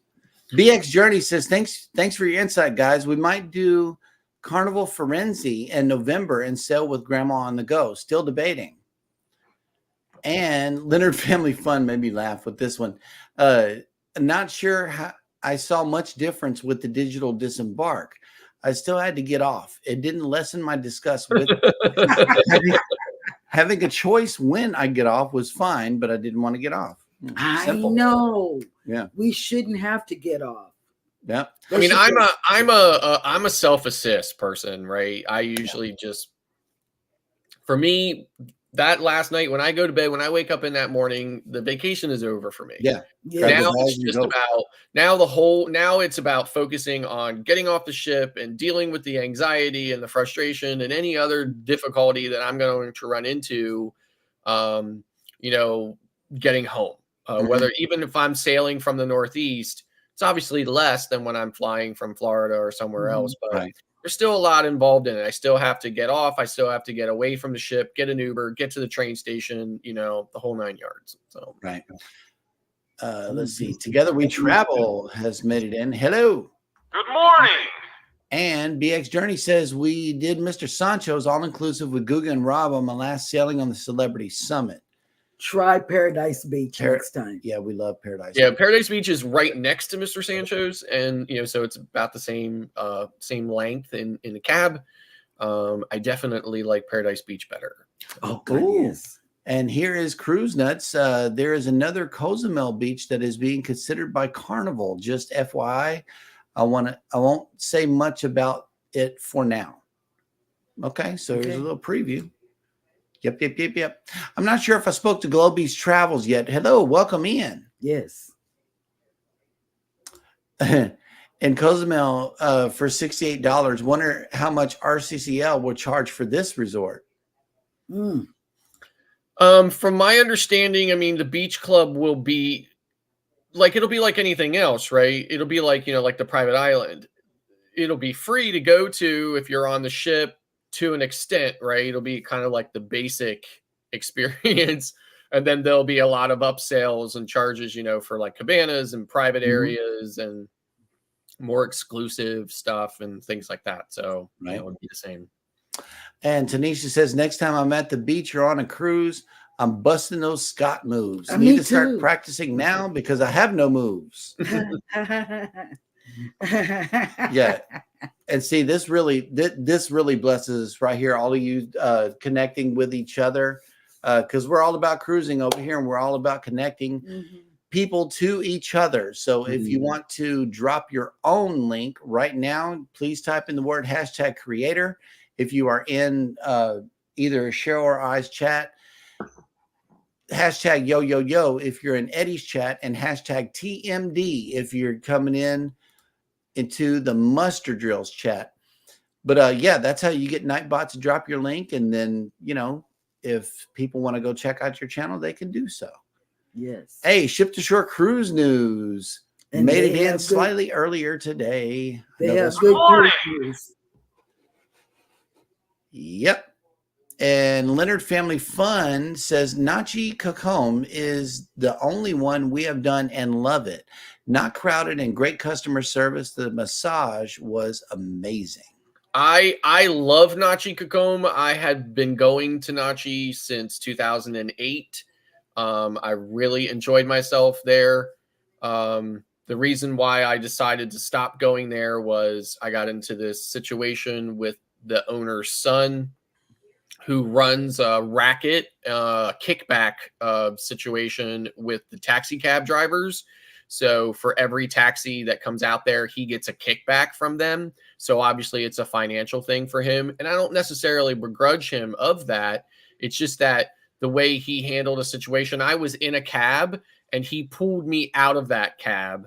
BX Journey says, thanks for your insight, guys. We might do Carnival Firenze in November and sail with Grandma on the go. Still debating. And Leonard Family Fun made me laugh with this one. Not sure how I saw much difference with the digital disembark. I still had to get off. It didn't lessen my disgust with having a choice when I get off was fine, but I didn't want to get off. Simple. I know. Yeah. We shouldn't have to get off. Yeah. I mean, I'm a self-assist person, right? I usually for me, that last night when I go to bed, when I wake up in that morning, the vacation is over for me. Yeah. Now it's just now it's about focusing on getting off the ship and dealing with the anxiety and the frustration and any other difficulty that I'm going to run into, getting home. Whether even if I'm sailing from the Northeast It's obviously less than when I'm flying from Florida or somewhere else, but Right. there's still a lot involved in it. I still have to get off. I still have to get away from the ship, get an Uber, get to the train station, the whole 9 yards. So, Right. Let's see. Together We Travel has made it in. Hello. Good morning. And BX Journey says we did Mr. Sancho's all-inclusive with Guga and Rob on my last sailing on the Celebrity Summit. Try Paradise Beach next time. Yeah, we love Paradise. yeah, Beach. Paradise Beach is right next to Mr. Sancho's, and so it's about the same length in the cab. I definitely like Paradise Beach better. Oh, God, Ooh. yes. And here is Cruise Nuts. There is another Cozumel beach that is being considered by Carnival. Just FYI, I won't say much about it for now. Okay, so here's a little preview. Yep. I'm not sure if I spoke to Globee's Travels yet. Hello, welcome in. Yes. In Cozumel for $68. Wonder how much RCCL will charge for this resort. Mm. From my understanding, I mean, the beach club will be it'll be like anything else, right? It'll be like, like the private island. It'll be free to go to if you're on the ship to an extent, right? It'll be kind of like the basic experience. And then there'll be a lot of upsells and charges, for like cabanas and private areas and more exclusive stuff and things like that. So it would be the same. And Tanisha says, next time I'm at the beach or on a cruise, I'm busting those Scott moves. I Me need to start too. practicing now because I have no moves. Yeah. And see, this really blesses right here, all of you connecting with each other, because we're all about cruising over here and we're all about connecting people to each other. So if you want to drop your own link right now, please type in the word #creator. If you are in either Cheryl or I's chat, #yo if you're in Eddie's chat, and #TMD if you're coming into the Muster Drills chat. But yeah, that's how you get Nightbot to drop your link. And then, if people want to go check out your channel, they can do so. Yes. Hey, Ship to Shore Cruise News And made it they in have slightly earlier today. They No, have that's- good cruises. Yep. And Leonard Family Fun says Nachi Kakom is the only one we have done and love it. Not crowded and great customer service. The massage was amazing. I love Nachi Kakom. I had been going to Nachi since 2008. I really enjoyed myself there. The reason why I decided to stop going there was I got into this situation with the owner's son, who runs a racket kickback situation with the taxi cab drivers. So for every taxi that comes out there, he gets a kickback from them. So obviously it's a financial thing for him. And I don't necessarily begrudge him of that. It's just that the way he handled a situation, I was in a cab and he pulled me out of that cab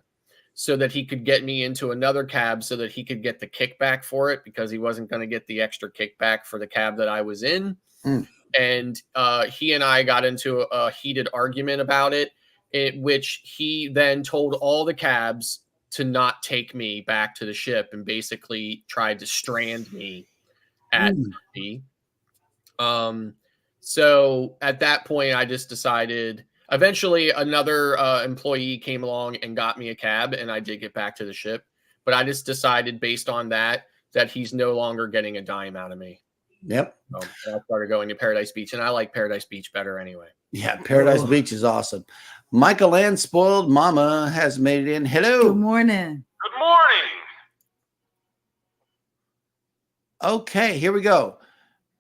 so that he could get me into another cab so that he could get the kickback for it, because he wasn't going to get the extra kickback for the cab that I was in. And he and I got into a heated argument about it, in which he then told all the cabs to not take me back to the ship and basically tried to strand me at me. So at that point, I just decided. Eventually, another employee came along and got me a cab, and I did get back to the ship. But I just decided, based on that he's no longer getting a dime out of me. Yep. So I started going to Paradise Beach, and I like Paradise Beach better anyway. Yeah, Paradise Beach is awesome. Michael Ann Spoiled Mama has made it in. Hello. Good morning. Good morning. Okay, here we go.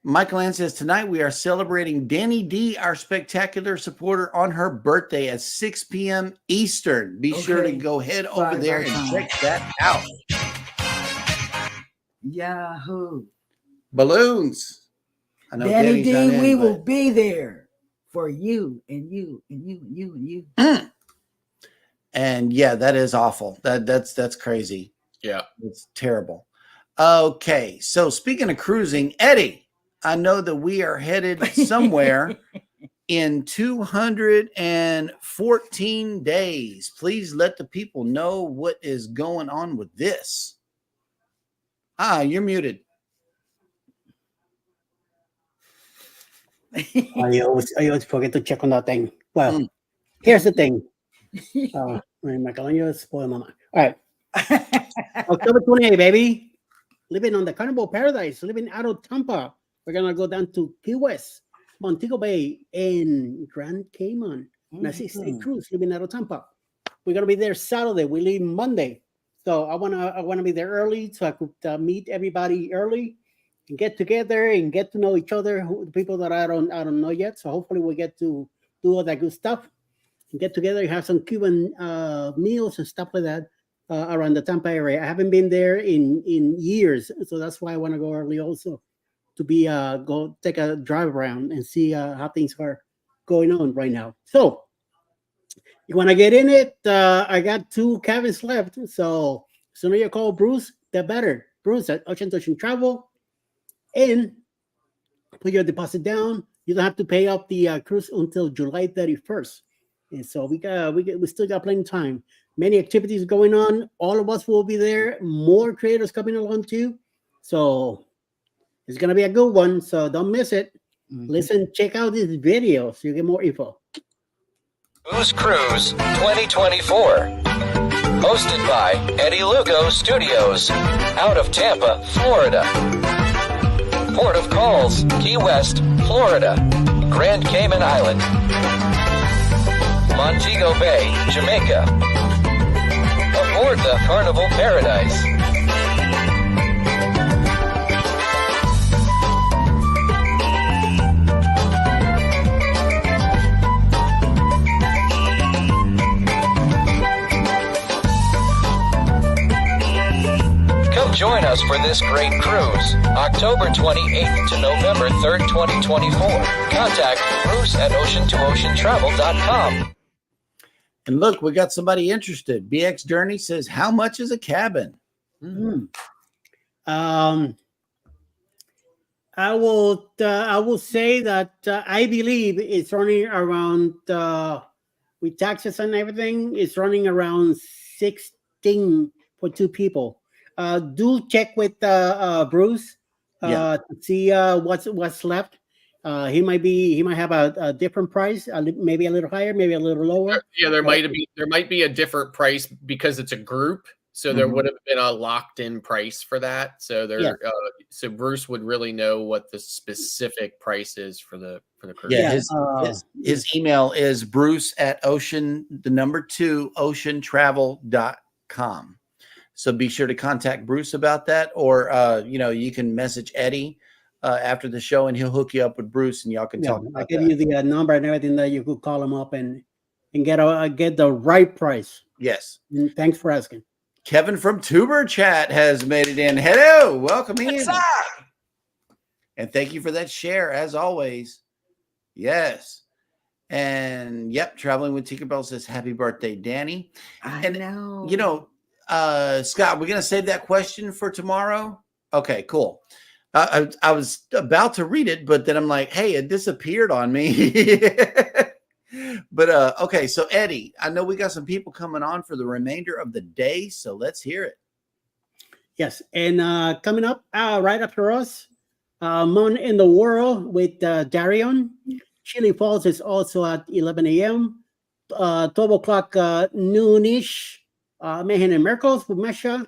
Michael Ann says, tonight we are celebrating Danny D, our spectacular supporter, on her birthday at 6 p.m. Eastern. Be sure to go head over there and check that out. Yahoo. Balloons. I know Danny Danny's not D, in, we but- will be there for you and you and you and you and you. And yeah, that is awful. That's crazy. Yeah. It's terrible. Okay, so speaking of cruising, Eddie, I know that we are headed somewhere in 214 days. Please let the people know what is going on with this. You're muted. I always forget to check on that thing. Well, here's the thing. Michael, you spoil my mind. All right. October 28th, baby. Living on the Carnival Paradise, living out of Tampa. We're going to go down to Key West, Montego Bay, and Grand Cayman. And I see State Cruise living out of Tampa. We're going to be there Saturday. We leave Monday. So I want to be there early so I could meet everybody early and get together and get to know each other, the people that I don't know yet. So hopefully we get to do all that good stuff and get together and have some Cuban meals and stuff like that around the Tampa area. I haven't been there in years, so that's why I want to go early also to be go take a drive around and see how things are going on right now. So you want to get in it? I got 2 cabins left, so as soon as you call Bruce, the better. Bruce at Ocean to Ocean Travel, and put your deposit down. You don't have to pay off the cruise until July 31st, and so we still got plenty of time. Many activities going on. All of us will be there. More creators coming along too, so it's gonna be a good one. So don't miss it. Listen, check out this video so you get more info. Lugo Cruise 2024. Hosted by Eddie Lugo Studios. Out of Tampa, Florida. Port of calls, Key West, Florida. Grand Cayman Island. Montego Bay, Jamaica. Aboard the Carnival Paradise. Join us for this great cruise, October 28th to November 3rd, 2024. Contact Bruce at ocean2oceantravel.com. And look, we got somebody interested. BX Journey says, how much is a cabin? I will say that I believe it's running around with taxes and everything. It's running around 16 for 2 people. Do check with Bruce to see what's left. He might have a different price, maybe a little higher, maybe a little lower. Yeah, there might be a different price because it's a group. So there would have been a locked-in price for that. So so Bruce would really know what the specific price is for the cruise. Yeah, his email is Bruce at oceantravel.com. So be sure to contact Bruce about that, or you can message Eddie after the show, and he'll hook you up with Bruce, and y'all can talk about I'll give you the number and everything that you could call him up and get the right price. Yes. And thanks for asking. Kevin from Tuber Chat has made it in. Hello, welcome in. What's up? And thank you for that share, as always. Yes. And Traveling with Tinkerbell says, happy birthday, Danny. I know. Scott, we're going to save that question for tomorrow. Okay, cool. I was about to read it, but then I'm like, hey, it disappeared on me. But okay, so Eddie, I know we got some people coming on for the remainder of the day, so let's hear it. Yes, and coming up right after us, Moon in the World with Darion. Chili Falls is also at 11 a.m. 12 o'clock noonish. Mayhem and Miracles with Mesha.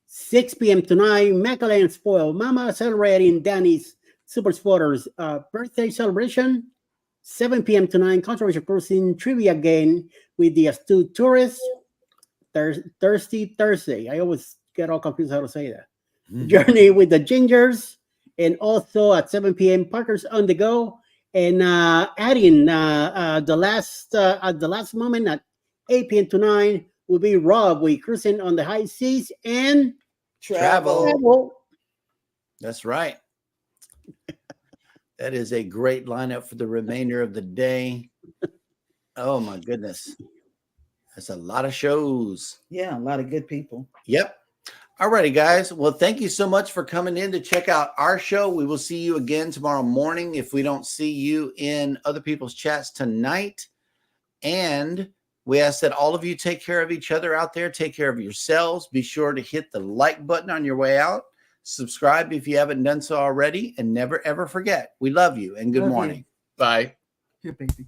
6 p.m. tonight, Macallan and Spoil Mama celebrating Danny's Super Spotters birthday celebration. 7 p.m. tonight, Controversial Cruising Trivia Game with the Astute Tourist. Thirsty Thursday. I always get all confused how to say that. Journey with the Gingers. And also at 7 p.m., Parker's on the Go. And adding the last moment at 8 p.m. tonight will be Rob. We cruising on the high seas and Travel. That's right. That is a great lineup for the remainder of the day. Oh my goodness. That's a lot of shows. Yeah, a lot of good people. Yep. All righty, guys. Well, thank you so much for coming in to check out our show. We will see you again tomorrow morning if we don't see you in other people's chats tonight. And we ask that all of you take care of each other out there. Take care of yourselves. Be sure to hit the like button on your way out. Subscribe if you haven't done so already. And never, ever forget, we love you and good Love you. morning. Bye. Here, baby.